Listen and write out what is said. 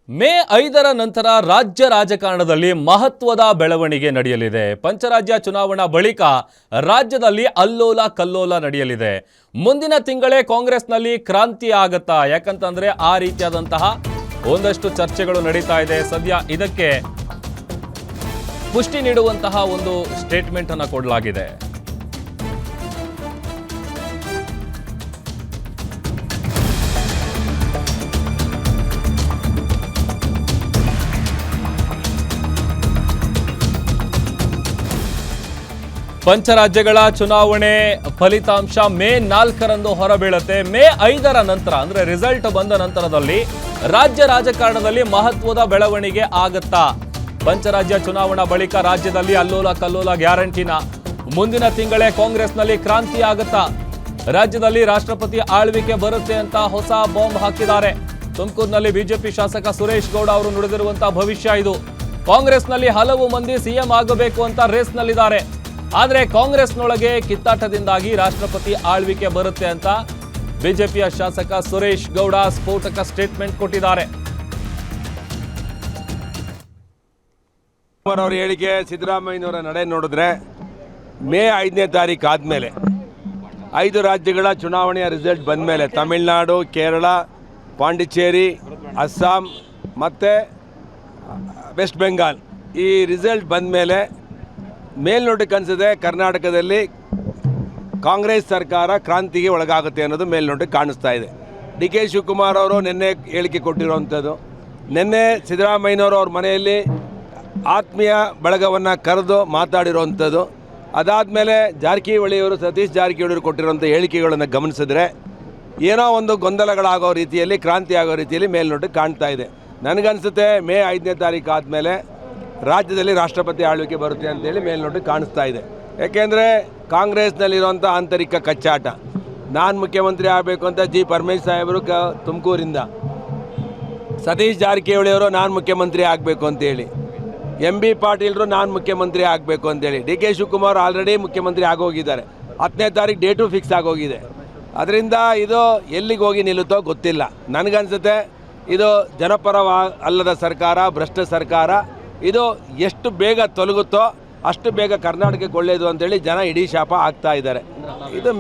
ಮೇ 5ರ ನಂತರ ರಾಜ್ಯ ರಾಜಕಾರಣದಲ್ಲಿ ಮಹತ್ವದ ಬೆಳವಣಿಗೆ ನಡೆಯಲಿದೆ. ಪಂಚರಾಜ್ಯ ಚುನಾವಣಾ ಬಳಿಕ ರಾಜ್ಯದಲ್ಲಿ ಅಲ್ಲೋಲ ಕಲ್ಲೋಲ ನಡೆಯಲಿದೆ. ಮುಂದಿನ ತಿಂಗಳೇ ಕಾಂಗ್ರೆಸ್ನಲ್ಲಿ ಕ್ರಾಂತಿ ಆಗತ್ತಾ? ಯಾಕಂತಂದ್ರೆ ಆ ರೀತಿಯಾದಂತಹ ಒಂದಷ್ಟು ಚರ್ಚೆಗಳು ನಡೀತಾ ಇದೆ. ಸದ್ಯ ಇದಕ್ಕೆ ಪುಷ್ಟಿ ನೀಡುವಂತಹ ಒಂದು ಸ್ಟೇಟ್ಮೆಂಟ್ ಅನ್ನು ಕೊಡಲಾಗಿದೆ. ಪಂಚರಾಜ್ಯಗಳ ಚುನಾವಣೆ ಫಲಿತಾಂಶ ಮೇ 4ರಂದು ಹೊರಬೀಳುತ್ತೆ. ಮೇ 5ರ ನಂತರ ಅಂದ್ರೆ ರಿಸಲ್ಟ್ ಬಂದ ನಂತರದಲ್ಲಿ ರಾಜ್ಯ ರಾಜಕಾರಣದಲ್ಲಿ ಮಹತ್ವದ ಬೆಳವಣಿಗೆ ಆಗತ್ತಾ? ಪಂಚರಾಜ್ಯ ಚುನಾವಣಾ ಬಳಿಕ ರಾಜ್ಯದಲ್ಲಿ ಅಲ್ಲೋಲ ಕಲ್ಲೋಲ ಗ್ಯಾರಂಟಿನ? ಮುಂದಿನ ತಿಂಗಳೇ ಕಾಂಗ್ರೆಸ್ನಲ್ಲಿ ಕ್ರಾಂತಿ ಆಗತ್ತಾ? ರಾಜ್ಯದಲ್ಲಿ ರಾಷ್ಟ್ರಪತಿ ಆಳ್ವಿಕೆ ಬರುತ್ತೆ ಅಂತ ಹೊಸ ಬಾಂಬ್ ಹಾಕಿದ್ದಾರೆ. ತುಮಕೂರಿನಲ್ಲಿ ಬಿಜೆಪಿ ಶಾಸಕ ಸುರೇಶ್ ಗೌಡ ಅವರು ನುಡಿದಿರುವಂತಹ ಭವಿಷ್ಯ ಇದು. ಕಾಂಗ್ರೆಸ್ನಲ್ಲಿ ಹಲವು ಮಂದಿ ಸಿಎಂ ಆಗಬೇಕು ಅಂತ ರೇಸ್ನಲ್ಲಿದ್ದಾರೆ. ಆದರೆ ಕಾಂಗ್ರೆಸ್ನೊಳಗೆ ಕಿತ್ತಾಟದಿಂದಾಗಿ ರಾಷ್ಟ್ರಪತಿ ಆಳ್ವಿಕೆ ಬರುತ್ತೆ ಅಂತ ಬಿಜೆಪಿಯ ಶಾಸಕ ಸುರೇಶ್ ಗೌಡ ಸ್ಫೋಟಕ ಸ್ಟೇಟ್ಮೆಂಟ್ ಕೊಟ್ಟಿದ್ದಾರೆ. ಅವರ ಹೇಳಿಕೆ, ಸಿದ್ದರಾಮಯ್ಯನವರ ನಡೆ ನೋಡಿದ್ರೆ ಮೇ 5ನೇ ತಾರೀಕು ಆದಮೇಲೆ 5 ರಾಜ್ಯಗಳ ಚುನಾವಣೆಯ ರಿಸಲ್ಟ್ ಬಂದ ಮೇಲೆ ತಮಿಳುನಾಡು, ಕೇರಳ, ಪಾಂಡಿಚೇರಿ, ಅಸ್ಸಾಂ ಮತ್ತು ವೆಸ್ಟ್ ಬೆಂಗಾಲ್ ಈ ರಿಸಲ್ಟ್ ಬಂದ ಮೇಲೆ ಮೇಲ್ನೋಟಕ್ಕೆ ಅನಿಸಿದೆ ಕರ್ನಾಟಕದಲ್ಲಿ ಕಾಂಗ್ರೆಸ್ ಸರ್ಕಾರ ಕ್ರಾಂತಿಗೆ ಒಳಗಾಗುತ್ತೆ ಅನ್ನೋದು ಮೇಲ್ನೋಟಕ್ಕೆ ಕಾಣಿಸ್ತಾ ಇದೆ. ಡಿ ಕೆ ಶಿವಕುಮಾರ್ ಅವರು ನಿನ್ನೆ ಹೇಳಿಕೆ ಕೊಟ್ಟಿರುವಂಥದ್ದು, ನಿನ್ನೆ ಸಿದ್ದರಾಮಯ್ಯನವರು ಅವ್ರ ಮನೆಯಲ್ಲಿ ಆತ್ಮೀಯ ಬಳಗವನ್ನು ಕರೆದು ಮಾತಾಡಿರುವಂಥದ್ದು, ಅದಾದಮೇಲೆ ಜಾರಕಿಹೊಳಿಯವರು ಸತೀಶ್ ಜಾರಕಿಹೊಳಿಯವರು ಕೊಟ್ಟಿರುವಂಥ ಹೇಳಿಕೆಗಳನ್ನು ಗಮನಿಸಿದ್ರೆ ಏನೋ ಒಂದು ಗೊಂದಲಗಳಾಗೋ ರೀತಿಯಲ್ಲಿ, ಕ್ರಾಂತಿ ಆಗೋ ರೀತಿಯಲ್ಲಿ ಮೇಲ್ನೋಟಕ್ಕೆ ಕಾಣ್ತಾ ಇದೆ. ನನಗನ್ಸುತ್ತೆ ಮೇ 5ನೇ ತಾರೀಕು ಆದಮೇಲೆ ರಾಜ್ಯದಲ್ಲಿ ರಾಷ್ಟ್ರಪತಿ ಆಳ್ವಿಕೆ ಬರುತ್ತೆ ಅಂತೇಳಿ ಮೇಲ್ನೋಟಕ್ಕೆ ಕಾಣಿಸ್ತಾ ಇದೆ. ಯಾಕೆಂದರೆ ಕಾಂಗ್ರೆಸ್ನಲ್ಲಿರುವಂಥ ಆಂತರಿಕ ಕಚ್ಚಾಟ, ನಾನು ಮುಖ್ಯಮಂತ್ರಿ ಆಗಬೇಕು ಅಂತ ಜಿ ಪರಮೇಶ್ ಸಾಹೇಬರು ತುಮಕೂರಿಂದ, ಸತೀಶ್ ಜಾರಕಿಹೊಳಿಯವರು ನಾನು ಮುಖ್ಯಮಂತ್ರಿ ಆಗಬೇಕು ಅಂತೇಳಿ, ಎಂ ಬಿ ಪಾಟೀಲ್ರು ನಾನು ಮುಖ್ಯಮಂತ್ರಿ ಆಗಬೇಕು ಅಂತೇಳಿ, ಡಿ ಕೆ ಶಿವಕುಮಾರ್ ಆಲ್ರೆಡಿ ಮುಖ್ಯಮಂತ್ರಿ ಆಗೋಗಿದ್ದಾರೆ. 10ನೇ ತಾರೀಕು ಡೇಟು ಫಿಕ್ಸ್ ಆಗೋಗಿದೆ. ಅದರಿಂದ ಇದು ಎಲ್ಲಿಗೆ ಹೋಗಿ ನಿಲ್ಲುತ್ತೋ ಗೊತ್ತಿಲ್ಲ. ನನಗನ್ಸುತ್ತೆ ಇದು ಜನಪರ ಅಲ್ಲದ ಸರ್ಕಾರ, ಭ್ರಷ್ಟ ಸರ್ಕಾರ. ಇದು ಎಷ್ಟು ಬೇಗ ತೊಲಗುತ್ತೋ ಅಷ್ಟು ಬೇಗ ಕರ್ನಾಟಕಕ್ಕೆ ಒಳ್ಳೆಯದು ಅಂತೇಳಿ ಜನ ಇಡೀ ಶಾಪ ಆಗ್ತಾ ಇದ್ದಾರೆ. ಇದು